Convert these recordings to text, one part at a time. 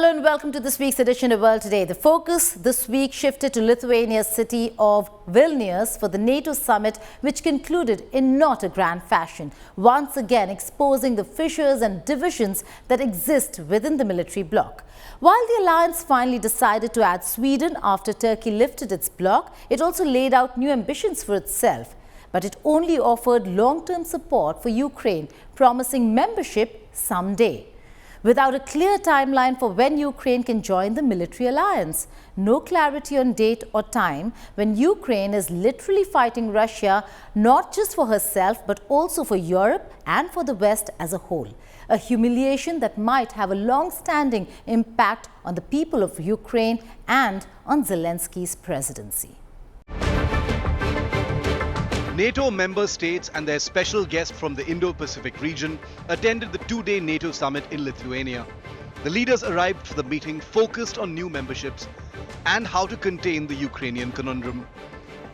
Hello and welcome to this week's edition of World Today. The focus this week shifted to Lithuania's city of Vilnius for the NATO Summit, which concluded in not a grand fashion, once again exposing the fissures and divisions that exist within the military bloc. While the alliance finally decided to add Sweden after Turkey lifted its bloc, it also laid out new ambitions for itself. But it only offered long-term support for Ukraine, promising membership someday, without a clear timeline for when Ukraine can join the military alliance. No clarity on date or time when Ukraine is literally fighting Russia, not just for herself, but also for Europe and for the West as a whole. A humiliation that might have a long-standing impact on the people of Ukraine and on Zelenskyy's presidency. NATO member states and their special guest from the Indo-Pacific region attended the two-day NATO summit in Lithuania. The leaders arrived for the meeting focused on new memberships and how to contain the Ukrainian conundrum.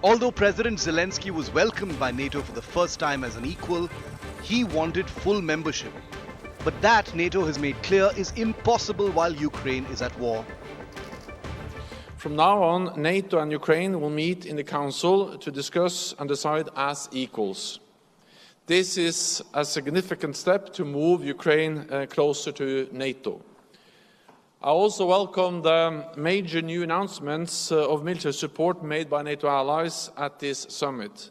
Although President Zelenskyyy was welcomed by NATO for the first time as an equal, he wanted full membership. But that, NATO has made clear, is impossible while Ukraine is at war. From now on, NATO and Ukraine will meet in the Council to discuss and decide as equals. This is a significant step to move Ukraine closer to NATO. I also welcome the major new announcements of military support made by NATO allies at this summit.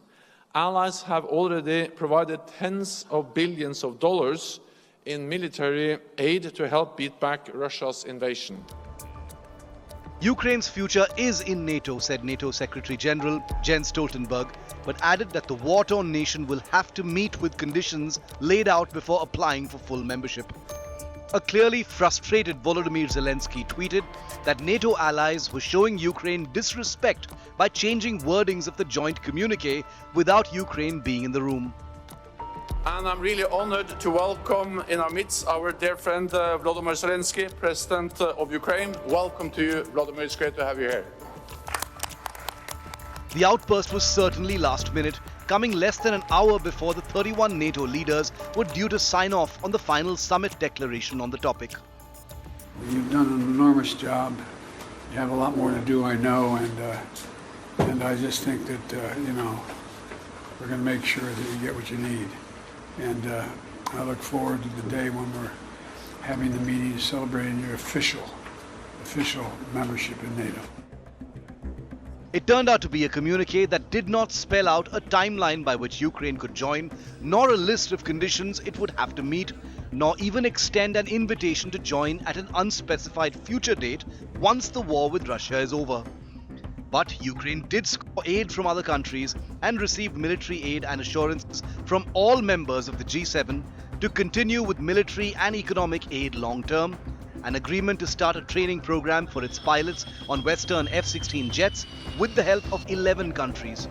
Allies have already provided tens of billions of dollars in military aid to help beat back Russia's invasion. Ukraine's future is in NATO, said NATO Secretary General Jens Stoltenberg, but added that the war-torn nation will have to meet with conditions laid out before applying for full membership. A clearly frustrated Volodymyr Zelenskyyy tweeted that NATO allies were showing Ukraine disrespect by changing wordings of the joint communique without Ukraine being in the room. And I'm really honored to welcome in our midst our dear friend Volodymyr Zelenskyyy, President of Ukraine. Welcome to you, Volodymyr. It's great to have you here. The outburst was certainly last minute, coming less than an hour before the 31 NATO leaders were due to sign off on the final summit declaration on the topic. You've done an enormous job. You have a lot more to do, I know, and I just think that, we're going to make sure that you get what you need. And I look forward to the day when we're having the meeting celebrating your official membership in NATO. It turned out to be a communique that did not spell out a timeline by which Ukraine could join, nor a list of conditions it would have to meet, nor even extend an invitation to join at an unspecified future date once the war with Russia is over. But Ukraine did score aid from other countries and received military aid and assurances from all members of the G7 to continue with military and economic aid long-term, an agreement to start a training program for its pilots on Western F-16 jets with the help of 11 countries.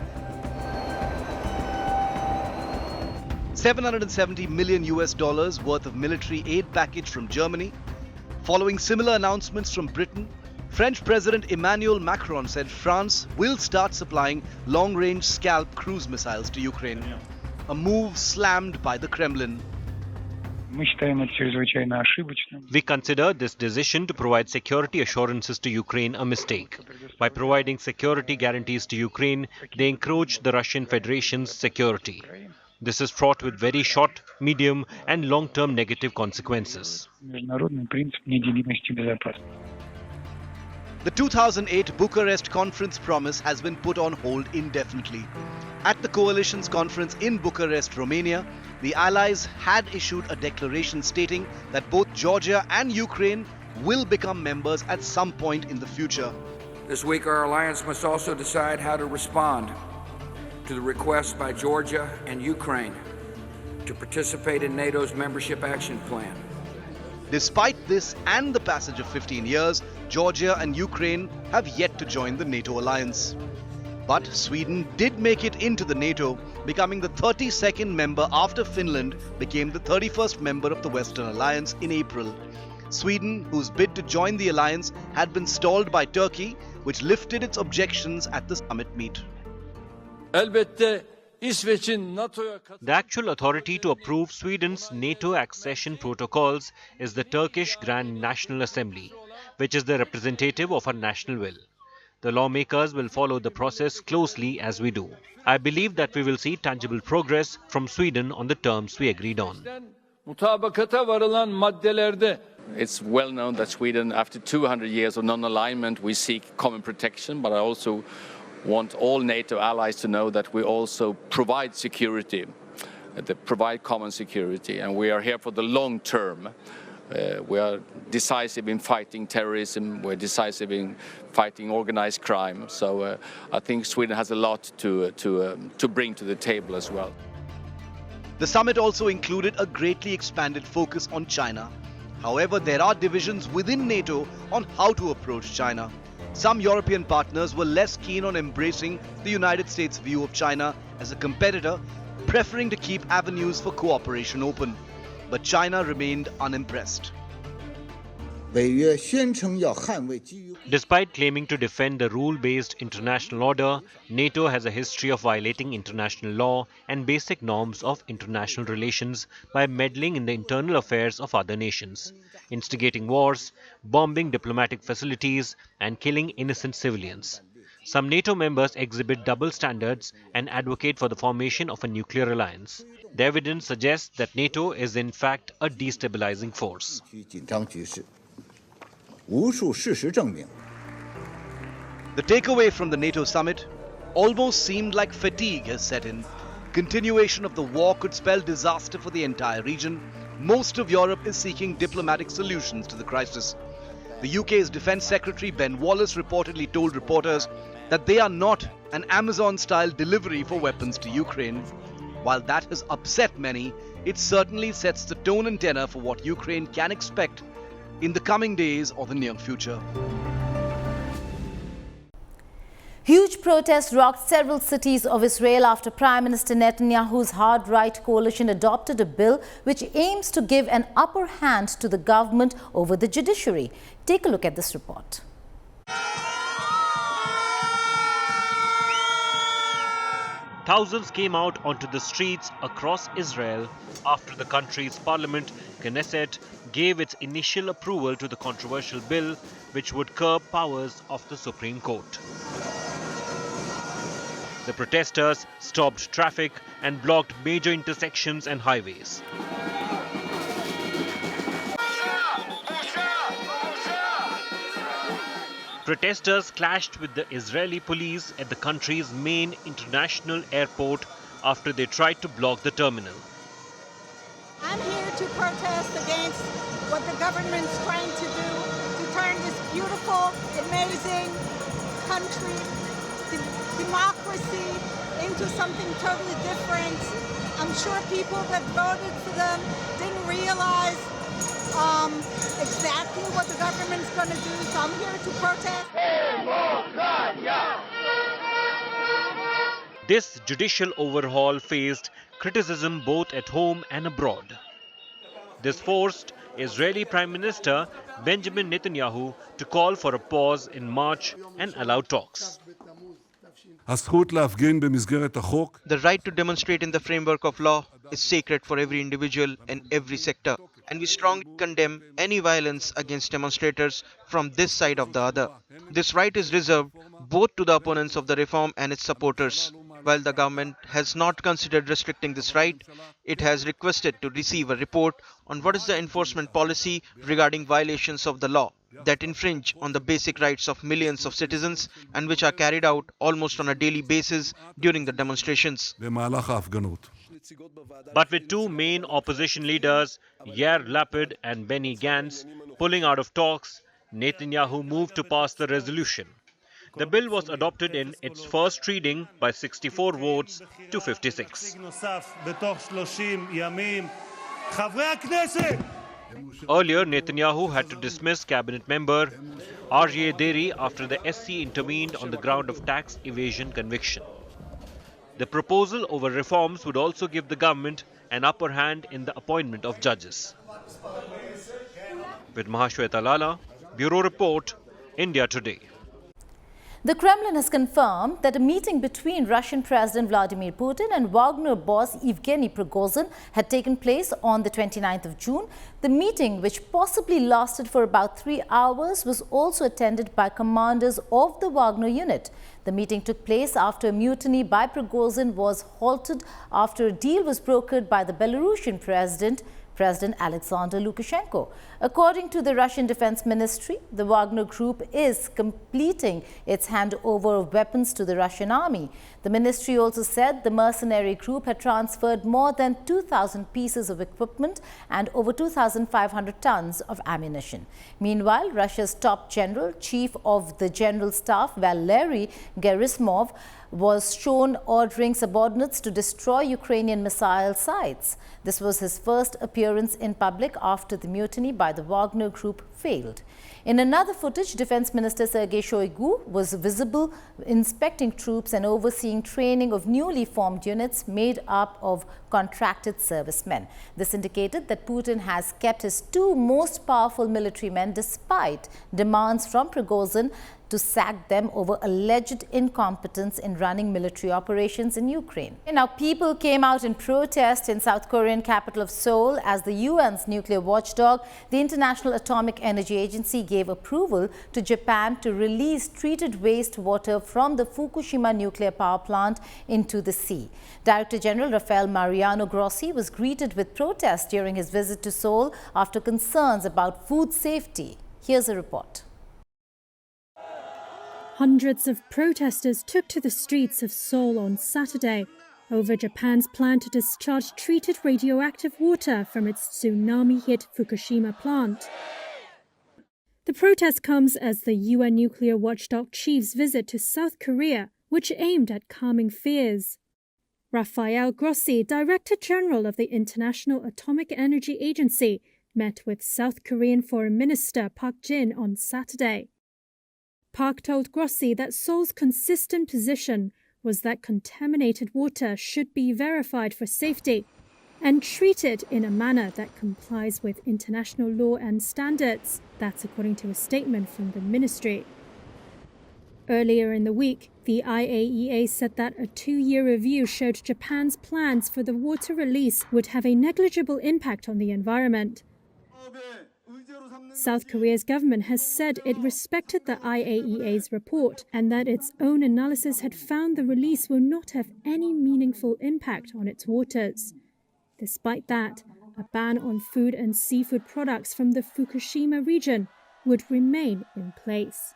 $770 million worth of military aid package from Germany. Following similar announcements from Britain, French President Emmanuel Macron said France will start supplying long-range Scalp cruise missiles to Ukraine, a move slammed by the Kremlin. We consider this decision to provide security assurances to Ukraine a mistake. By providing security guarantees to Ukraine, they encroach the Russian Federation's security. This is fraught with very short, medium, and long-term negative consequences. The 2008 Bucharest Conference promise has been put on hold indefinitely. At the coalition's conference in Bucharest, Romania, the allies had issued a declaration stating that both Georgia and Ukraine will become members at some point in the future. This week, our alliance must also decide how to respond to the request by Georgia and Ukraine to participate in NATO's membership action plan. Despite this and the passage of 15 years, Georgia and Ukraine have yet to join the NATO alliance. But Sweden did make it into the NATO, becoming the 32nd member after Finland became the 31st member of the Western Alliance in April. Sweden, whose bid to join the alliance had been stalled by Turkey, which lifted its objections at the summit meet. The actual authority to approve Sweden's NATO accession protocols is the Turkish Grand National Assembly. which is the representative of our national will. The lawmakers will follow the process closely as we do. I believe that we will see tangible progress from Sweden on the terms we agreed on. It's well known that Sweden, after 200 years of non-alignment, we seek common protection, but I also want all NATO allies to know that we also provide security, provide common security, and we are here for the long term. We are decisive in fighting terrorism, we're decisive in fighting organized crime, so I think Sweden has a lot to bring to the table as well. The summit also included a greatly expanded focus on China. However, there are divisions within NATO on how to approach China. Some European partners were less keen on embracing the United States' view of China as a competitor, preferring to keep avenues for cooperation open. But China remained unimpressed. Despite claiming to defend the rule-based international order, NATO has a history of violating international law and basic norms of international relations by meddling in the internal affairs of other nations, instigating wars, bombing diplomatic facilities, and killing innocent civilians. Some NATO members exhibit double standards and advocate for the formation of a nuclear alliance. The evidence suggests that NATO is in fact a destabilizing force. The takeaway from the NATO summit almost seemed like fatigue has set in. Continuation of the war could spell disaster for the entire region. Most of Europe is seeking diplomatic solutions to the crisis. The UK's Defence Secretary Ben Wallace reportedly told reporters that they are not an Amazon-style delivery for weapons to Ukraine. While that has upset many, it certainly sets the tone and tenor for what Ukraine can expect in the coming days or the near future. Huge protests rocked several cities of Israel after Prime Minister Netanyahu's hard-right coalition adopted a bill which aims to give an upper hand to the government over the judiciary. Take a look at this report. Thousands came out onto the streets across Israel after the country's parliament, Knesset, gave its initial approval to the controversial bill which would curb powers of the Supreme Court. The protesters stopped traffic and blocked major intersections and highways. Protesters clashed with the Israeli police at the country's main international airport after they tried to block the terminal. I'm here to protest against what the government's trying to do to turn this beautiful, amazing country, democracy, into something totally different. I'm sure people that voted for them didn't realize exactly what the government's going to do, so I'm here to protest. This judicial overhaul faced criticism both at home and abroad. This forced Israeli Prime Minister Benjamin Netanyahu to call for a pause in March and allow talks. The right to demonstrate in the framework of law is sacred for every individual in every sector, and we strongly condemn any violence against demonstrators from this side or the other. This right is reserved both to the opponents of the reform and its supporters. While the government has not considered restricting this right, it has requested to receive a report on what is the enforcement policy regarding violations of the law that infringe on the basic rights of millions of citizens and which are carried out almost on a daily basis during the demonstrations. But with two main opposition leaders, Yair Lapid and Benny Gantz, pulling out of talks, Netanyahu moved to pass the resolution. The bill was adopted in its first reading by 64 votes to 56. Earlier, Netanyahu had to dismiss cabinet member Aryeh Deri after the SC intervened on the ground of tax evasion conviction. The proposal over reforms would also give the government an upper hand in the appointment of judges. With Mahashweta Lala, Bureau Report, India Today. The Kremlin has confirmed that a meeting between Russian President Vladimir Putin and Wagner boss Yevgeny Prigozhin had taken place on the 29th of June. The meeting, which possibly lasted for about 3 hours, was also attended by commanders of the Wagner unit. The meeting took place after a mutiny by Prigozhin was halted after a deal was brokered by the Belarusian President Alexander Lukashenko. According to the Russian Defense Ministry, the Wagner Group is completing its handover of weapons to the Russian army. The ministry also said the mercenary group had transferred more than 2,000 pieces of equipment and over 2,500 tons of ammunition. Meanwhile, Russia's top general, Chief of the General Staff Valery Gerasimov, was shown ordering subordinates to destroy Ukrainian missile sites. This was his first appearance in public after the mutiny by the Wagner Group failed. In another footage, Defense Minister Sergei Shoigu was visible inspecting troops and overseeing training of newly formed units made up of contracted servicemen. This indicated that Putin has kept his two most powerful military men despite demands from Prigozhin to sack them over alleged incompetence in running military operations in Ukraine. And now, people came out in protest in South Korean capital of Seoul as the UN's nuclear watchdog, the International Atomic Energy Agency, gave approval to Japan to release treated wastewater from the Fukushima nuclear power plant into the sea. Director General Rafael Mariano Grossi was greeted with protest during his visit to Seoul after concerns about food safety. Here's a report. Hundreds of protesters took to the streets of Seoul on Saturday over Japan's plan to discharge treated radioactive water from its tsunami-hit Fukushima plant. The protest comes as the UN nuclear watchdog chief's visit to South Korea, which aimed at calming fears. Rafael Grossi, Director General of the International Atomic Energy Agency, met with South Korean Foreign Minister Park Jin on Saturday. Park told Grossi that Seoul's consistent position was that contaminated water should be verified for safety and treated in a manner that complies with international law and standards. That's according to a statement from the ministry. Earlier in the week, the IAEA said that a 2-year review showed Japan's plans for the water release would have a negligible impact on the environment. South Korea's government has said it respected the IAEA's report and that its own analysis had found the release will not have any meaningful impact on its waters. Despite that, a ban on food and seafood products from the Fukushima region would remain in place.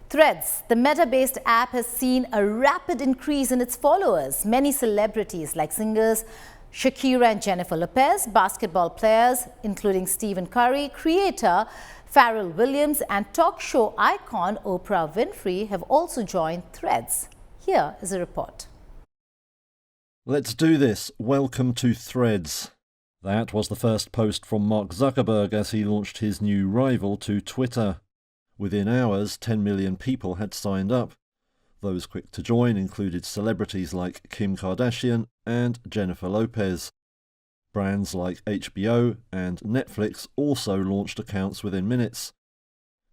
Threads, the Meta-based app, has seen a rapid increase in its followers. Many celebrities like singers Shakira and Jennifer Lopez, basketball players including Stephen Curry, creator Pharrell Williams and talk show icon Oprah Winfrey have also joined Threads. Here is a report. Let's do this. Welcome to Threads. That was the first post from Mark Zuckerberg as he launched his new rival to Twitter. Within hours, 10 million people had signed up. Those quick to join included celebrities like Kim Kardashian and Jennifer Lopez. Brands like HBO and Netflix also launched accounts within minutes.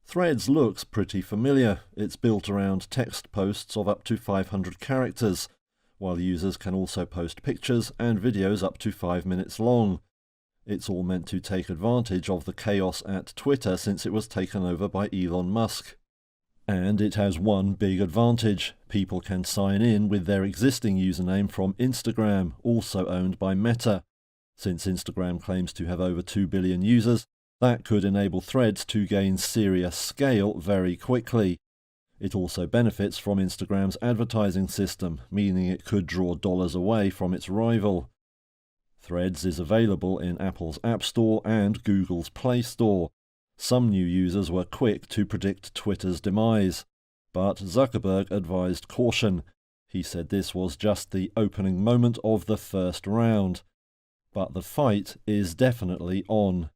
Threads looks pretty familiar. It's built around text posts of up to 500 characters, while users can also post pictures and videos up to 5 minutes long. It's all meant to take advantage of the chaos at Twitter since it was taken over by Elon Musk. And it has one big advantage. People can sign in with their existing username from Instagram, also owned by Meta. Since Instagram claims to have over 2 billion users, that could enable Threads to gain serious scale very quickly. It also benefits from Instagram's advertising system, meaning it could draw dollars away from its rival. Threads is available in Apple's App Store and Google's Play Store. Some new users were quick to predict Twitter's demise, but Zuckerberg advised caution. He said this was just the opening moment of the first round. But the fight is definitely on.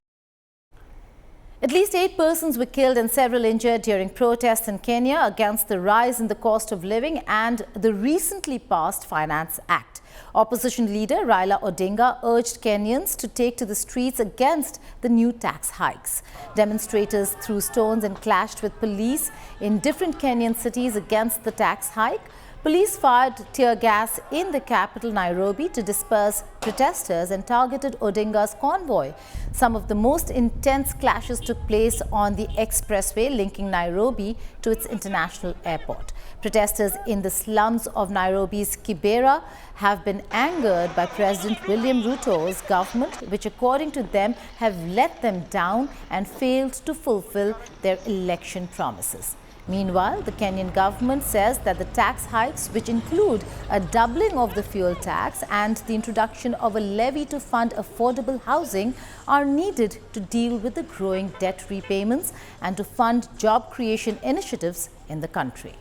At least 8 persons were killed and several injured during protests in Kenya against the rise in the cost of living and the recently passed Finance Act. Opposition leader Raila Odinga urged Kenyans to take to the streets against the new tax hikes. Demonstrators threw stones and clashed with police in different Kenyan cities against the tax hike. Police fired tear gas in the capital, Nairobi, to disperse protesters and targeted Odinga's convoy. Some of the most intense clashes took place on the expressway linking Nairobi to its international airport. Protesters in the slums of Nairobi's Kibera have been angered by President William Ruto's government, which according to them have let them down and failed to fulfill their election promises. Meanwhile, the Kenyan government says that the tax hikes, which include a doubling of the fuel tax and the introduction of a levy to fund affordable housing, are needed to deal with the growing debt repayments and to fund job creation initiatives in the country.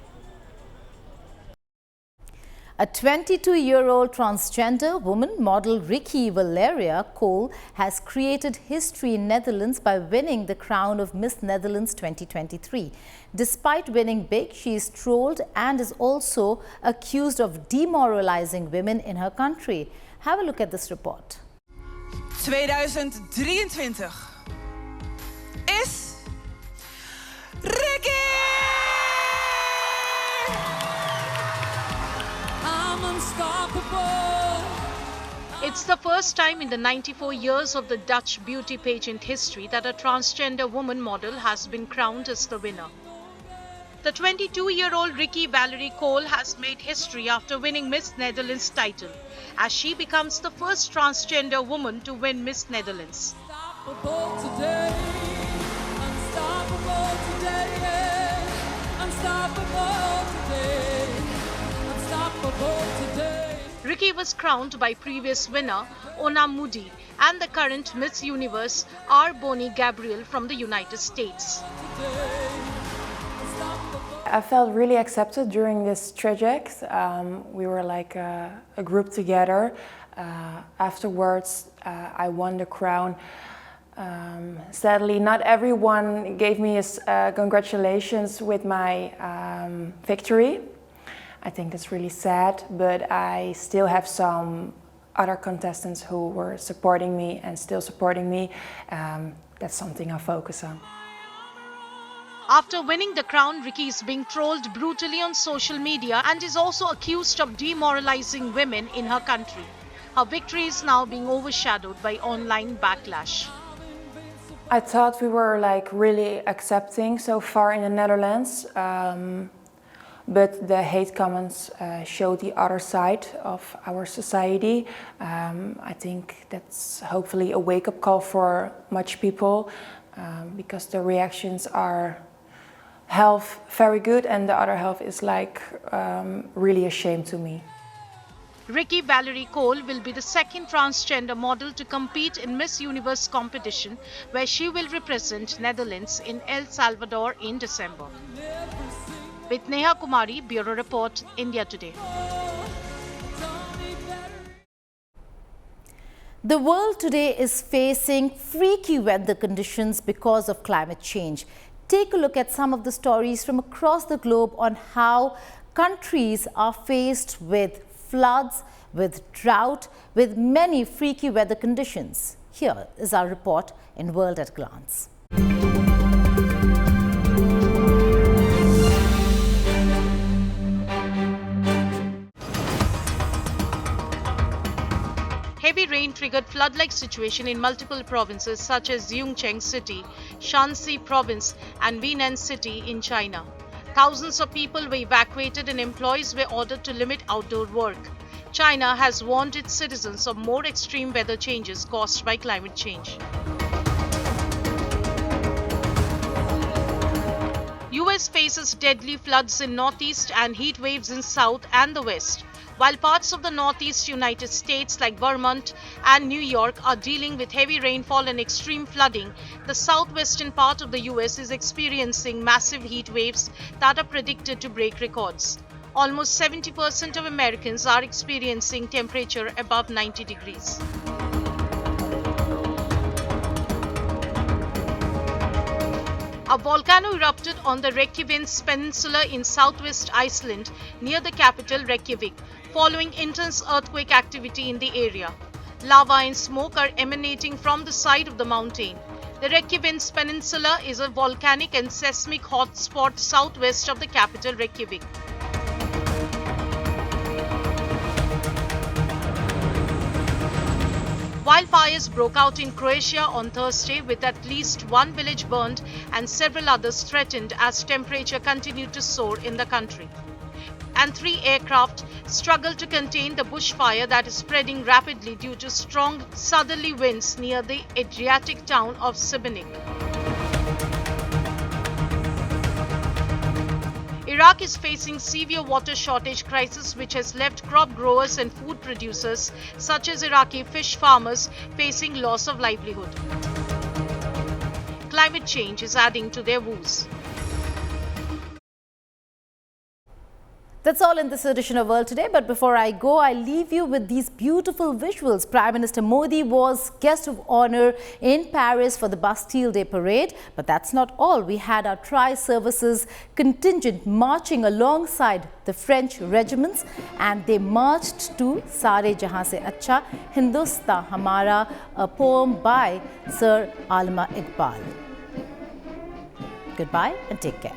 A 22-year-old transgender woman, model Ricky Valeria Cole, has created history in Netherlands by winning the crown of Miss Netherlands 2023. Despite winning big, she is trolled and is also accused of demoralizing women in her country. Have a look at this report. 2023 is Ricky! It's the first time in the 94 years of the Dutch beauty pageant history that a transgender woman model has been crowned as the winner. The 22-year-old Ricky Valerie Cole has made history after winning Miss Netherlands title, as she becomes the first transgender woman to win Miss Netherlands. Ricky was crowned by previous winner Ona Moody and the current Miss Universe R. Bonnie Gabriel from the United States. I felt really accepted during this traject. We were like a group together. Afterwards, I won the crown. Sadly, not everyone gave me congratulations with my victory. I think that's really sad, but I still have some other contestants who were supporting me and still supporting me. That's something I focus on. After winning the crown, Ricky is being trolled brutally on social media and is also accused of demoralizing women in her country. Her victory is now being overshadowed by online backlash. I thought we were like really accepting so far in the Netherlands. But the hate comments show the other side of our society. I think that's hopefully a wake-up call for much people because the reactions are half very good and the other half is like really a shame to me. Ricky Valerie Cole will be the second transgender model to compete in Miss Universe competition, where she will represent Netherlands in El Salvador in December. With Neha Kumari, Bureau Report, India Today. The world today is facing freaky weather conditions because of climate change. Take a look at some of the stories from across the globe on how countries are faced with floods, with drought, with many freaky weather conditions. Here is our report in World at Glance. Heavy rain triggered flood-like situation in multiple provinces such as Yongcheng City, Shanxi Province and Wenan City in China. Thousands of people were evacuated and employees were ordered to limit outdoor work. China has warned its citizens of more extreme weather changes caused by climate change. US faces deadly floods in northeast and heat waves in south and the west. While parts of the northeast United States like Vermont and New York are dealing with heavy rainfall and extreme flooding, the southwestern part of the US is experiencing massive heat waves that are predicted to break records. Almost 70% of Americans are experiencing temperature above 90 degrees. A volcano erupted on the Reykjavik Peninsula in southwest Iceland near the capital Reykjavik, following intense earthquake activity in the area. Lava and smoke are emanating from the side of the mountain. The Reykjavik Peninsula is a volcanic and seismic hotspot southwest of the capital Reykjavik. Wildfires broke out in Croatia on Thursday, with at least one village burned and several others threatened as temperature continued to soar in the country. And 3 aircraft struggled to contain the bushfire that is spreading rapidly due to strong southerly winds near the Adriatic town of Šibenik. Iraq is facing severe water shortage crisis, which has left crop growers and food producers such as Iraqi fish farmers facing loss of livelihood. Climate change is adding to their woes. That's all in this edition of World Today, but before I go, I leave you with these beautiful visuals. Prime Minister Modi was guest of honor in Paris for the Bastille Day parade, but that's not all. We had our tri-services contingent marching alongside the French regiments, and they marched to Sare Jahan Se Acha, Hindustan Hamara, a poem by Sir Allama Iqbal. Goodbye and take care.